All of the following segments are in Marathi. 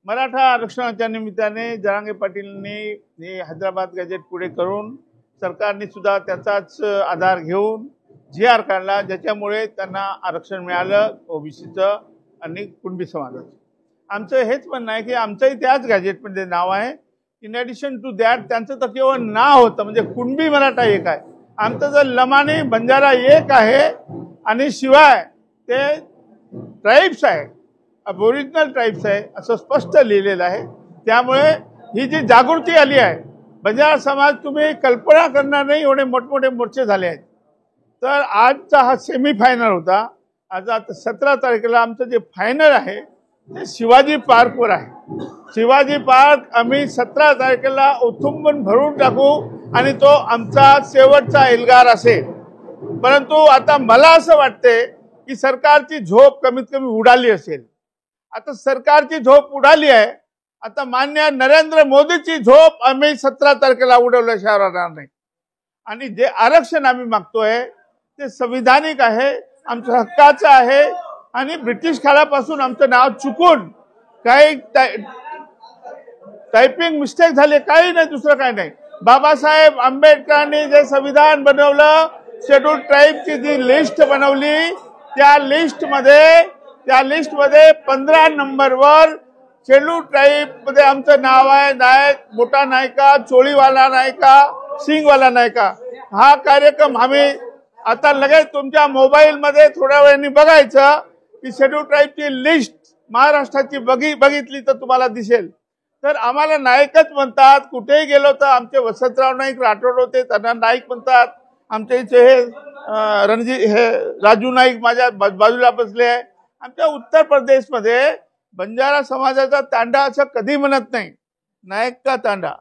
मराठा आरक्षणाच्या निमित्ताने जरांगे पाटीलनी हे हैदराबाद गॅजेट पुढे करून सरकारने सुद्धा त्याचाच आधार घेऊन GR काढला, ज्याच्यामुळे त्यांना आरक्षण मिळालं ओबीसीचं आणि कुणबी समाजाचं. आमचं हेच म्हणणं आहे की आमचंही त्याच गॅजेटमध्ये नाव आहे. इन ॲडिशन टू दॅट त्यांचं तर केवळ नाव होतं, म्हणजे कुणबी मराठा एक आहे, आमचं जर लमानी बंजारा एक आहे आणि शिवाय ते ट्राईब्स आहे, ओरिजिनल ट्राईब्स आहे असं स्पष्ट लिहिलेलं आहे. त्यामुळे ही जी जागृती आली आहे, बंजारा समाज तुम्ही कल्पना करणार नाही एवढे मोठमोठे मोर्चे झाले आहेत. तर आजचा हा सेमीफायनल होता. आज आता 17 तारखेला आमचं जे फायनल आहे ते शिवाजी पार्कवर आहे. शिवाजी पार्क आम्ही 17 तारखेला उथुंबून भरून टाकू आणि तो आमचा शेवटचा एल्गार असेल. परंतु आता मला असं वाटते की सरकारची झोप कमीत कमी उडाली असेल. आता सरकारची झोप उडाली आहे. आता मान्य नरेंद्र मोदीची झोप आम्ही 17 तारखेला उडवल्याशिवाय राहणार नाही. आणि जे आरक्षण आम्ही मागतोय ते संविधानिक आहे, आमच्या हक्काचं आहे. आणि ब्रिटिश काळापासून आमचं नाव चुकून काही टायपिंग मिस्टेक झाले, काही नाही, दुसरं काही नाही. बाबासाहेब आंबेडकरांनी जे संविधान बनवलं, शेड्यूल ट्राईबची जी लिस्ट बनवली, त्या लिस्टमध्ये 15 नंबरवर शेड्यूल ट्राईब मध्ये आमचं नाव आहे. नायक, मोठा नायका, चोळीवाला नायका, सिंगवाला नायका. हा कार्यक्रम आम्ही आता लगेच तुमच्या मोबाईल मध्ये थोड्या वेळाने बघायचं की शेड्यूल ट्राईबची लिस्ट महाराष्ट्राची बघितली तर तुम्हाला दिसेल. तर आम्हाला नायकच म्हणतात. कुठेही गेलो तर आमचे वसंतराव नाईक राठोड होते, त्यांना नाईक म्हणतात. आमच्या इथे हे राजू नाईक माझ्या बाजूला बसले आहे. आमच्या उत्तर प्रदेशमध्ये बंजारा समाजाचा तांडा असं कधी म्हणत नाही, नायक का तांडा.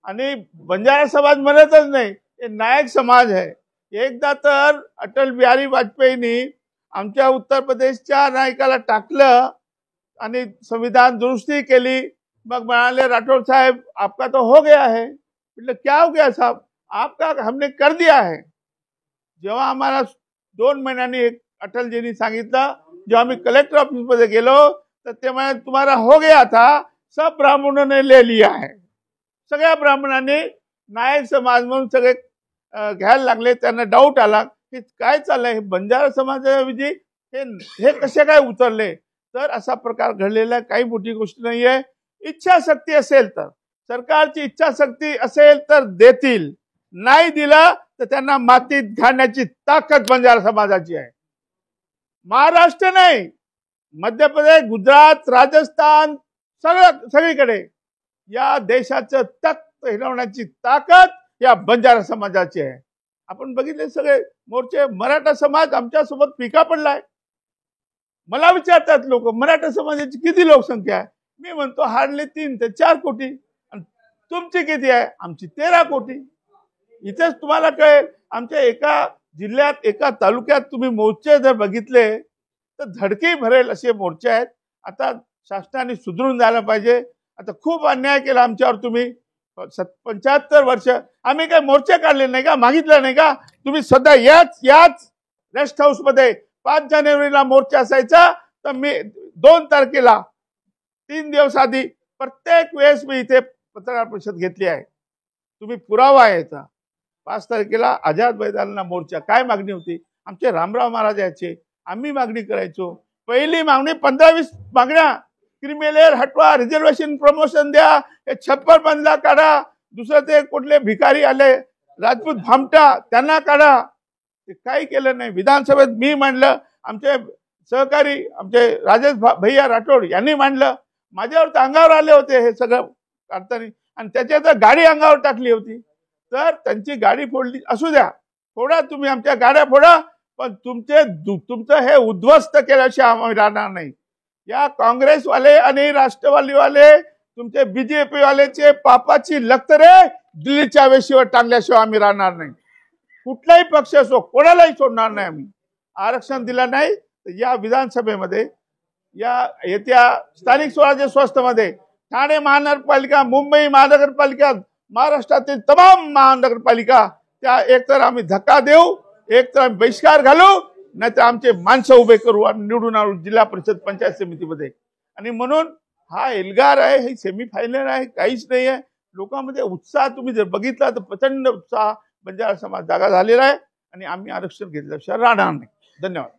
आणि बंजारा समाज म्हणतच नाही, हे नायक समाज आहे. एकदा तर अटल बिहारी वाजपेयींनी आमच्या उत्तर प्रदेशच्या नायकाला टाकलं आणि संविधान दुरुस्ती केली. मग म्हणाले राठौड़ साहब आपका तो हो गया है. म्हटलं क्या हो गया साहब, आपका हमने कर दिया है. जेव्हा आम्हाला 2 महिन्यांनी अटलजींनी सांगितलं, जेव्हा आम्ही कलेक्टर ऑफिस मध्ये गेलो तर ते म्हणाले तुम्हाला हो गया था, सब ब्राह्मणों ने ले लिया है. सगळ्या ब्राह्मणांनी नायक समाज म्हणून सगळे घ्यायला लागले. त्यांना डाऊट आला की काय चाललंय, बंजारा समाजाऐवजी हे कसे काय उतरले. तर असा प्रकार घडलेला काही मोठी गोष्ट नाहीये. इच्छाशक्ती असेल तर, सरकारची इच्छाशक्ती असेल तर देतील, नाही दिला तर त्यांना मातीत घालण्याची ताकद बंजारा समाजाची आहे. महाराष्ट्र नाही, मध्य प्रदेश, गुजरात, राजस्थान, सगळीकडे या देशाचं तख्त हिलवण्याची ताकद या बंजारा समाजाची आहे. आपण बघितले सगळे मोर्चे. मराठा समाज आमच्या सोबत फिका पडलाय. मला विचारतात लोक मराठा समाजाची किती लोकसंख्या आहे. मी म्हणतो हार्डली 3 ते 4 कोटी. आणि तुमची किती आहे? आमची 13 कोटी. इथेच तुम्हाला कळेल. आमच्या एका जिल्ह्यात, एका तालुक्यात तुम्ही मोर्चे जर बघितले तर धडकी भरेल असे मोर्चे आहेत. आता शासनाने सुधरून जायला पाहिजे. आता खूप अन्याय केला आमच्यावर तुम्ही. 75 वर्ष आम्ही काही मोर्चे काढले नाही का, मागितले नाही का? तुम्ही सध्या याच रेस्ट हाऊस मध्ये 5 जानेवारीला मोर्चा असायचा, तर मी 2 तारखेला 3 दिवस आधी प्रत्येक वेळेस मी इथे पत्रकार परिषद घेतली आहे. तुम्ही पुरावा आहे याचा. 5 तारखेला आझाद मैदानाला मोर्चा. काय मागणी होती? आमचे रामराव महाराज यायचे, आम्ही मागणी करायचो. पहिली मागणी 15-20 मागण्या, क्रिमिलेअर हटवा, रिझर्वेशन प्रमोशन द्या, हे छप्पर बंदला काढा. दुसरं ते कुठले भिकारी आले राजपूत भामटा, त्यांना काढा. ते काही केलं नाही. विधानसभेत मी मांडलं, आमचे सहकारी आमचे राजेश भैया राठोड यांनी मांडलं. माझ्यावर तर अंगावर आले होते हे सगळं काढताना. आणि त्याच्यात गाडी अंगावर टाकली होती. तर त्यांची गाडी फोडली. असू द्या, फोडा तुम्ही, आमच्या गाड्या फोडा, पण तुमचं हे उद्ध्वस्त केल्याशिवाय आम्ही राहणार नाही. या काँग्रेसवाले आणि राष्ट्रवादीवाले, तुमचे बीजेपी वालेचे पापाची लक्तरे दिल्लीच्या वेशीवर टांगल्याशिवाय आम्ही राहणार नाही. कुठलाही पक्ष असो, कोणालाही सोडणार नाही आम्ही. आरक्षण दिलं नाही तर या विधानसभेमध्ये, या येत्या स्थानिक स्वराज्य संस्थेमध्ये, ठाणे महानगरपालिका, मुंबई महानगरपालिका, महाराष्ट्रातील तमाम महानगरपालिका, त्या एकतर आम्ही धक्का देऊ, एकतर आम्ही बहिष्कार घालू, नाहीतर आमचे माणसं उभे करू आणि निवडून आणू जिल्हा परिषद पंचायत समितीमध्ये. आणि म्हणून हा एल्गार आहे, हे सेमीफायनल आहे, काहीच नाही आहे. लोकांमध्ये उत्साह तुम्ही जर बघितला तर प्रचंड उत्साह बंजारा समाज जागा झालेला आहे आणि आम्ही आरक्षण घेतल्याशिवाय राहणार नाही. धन्यवाद.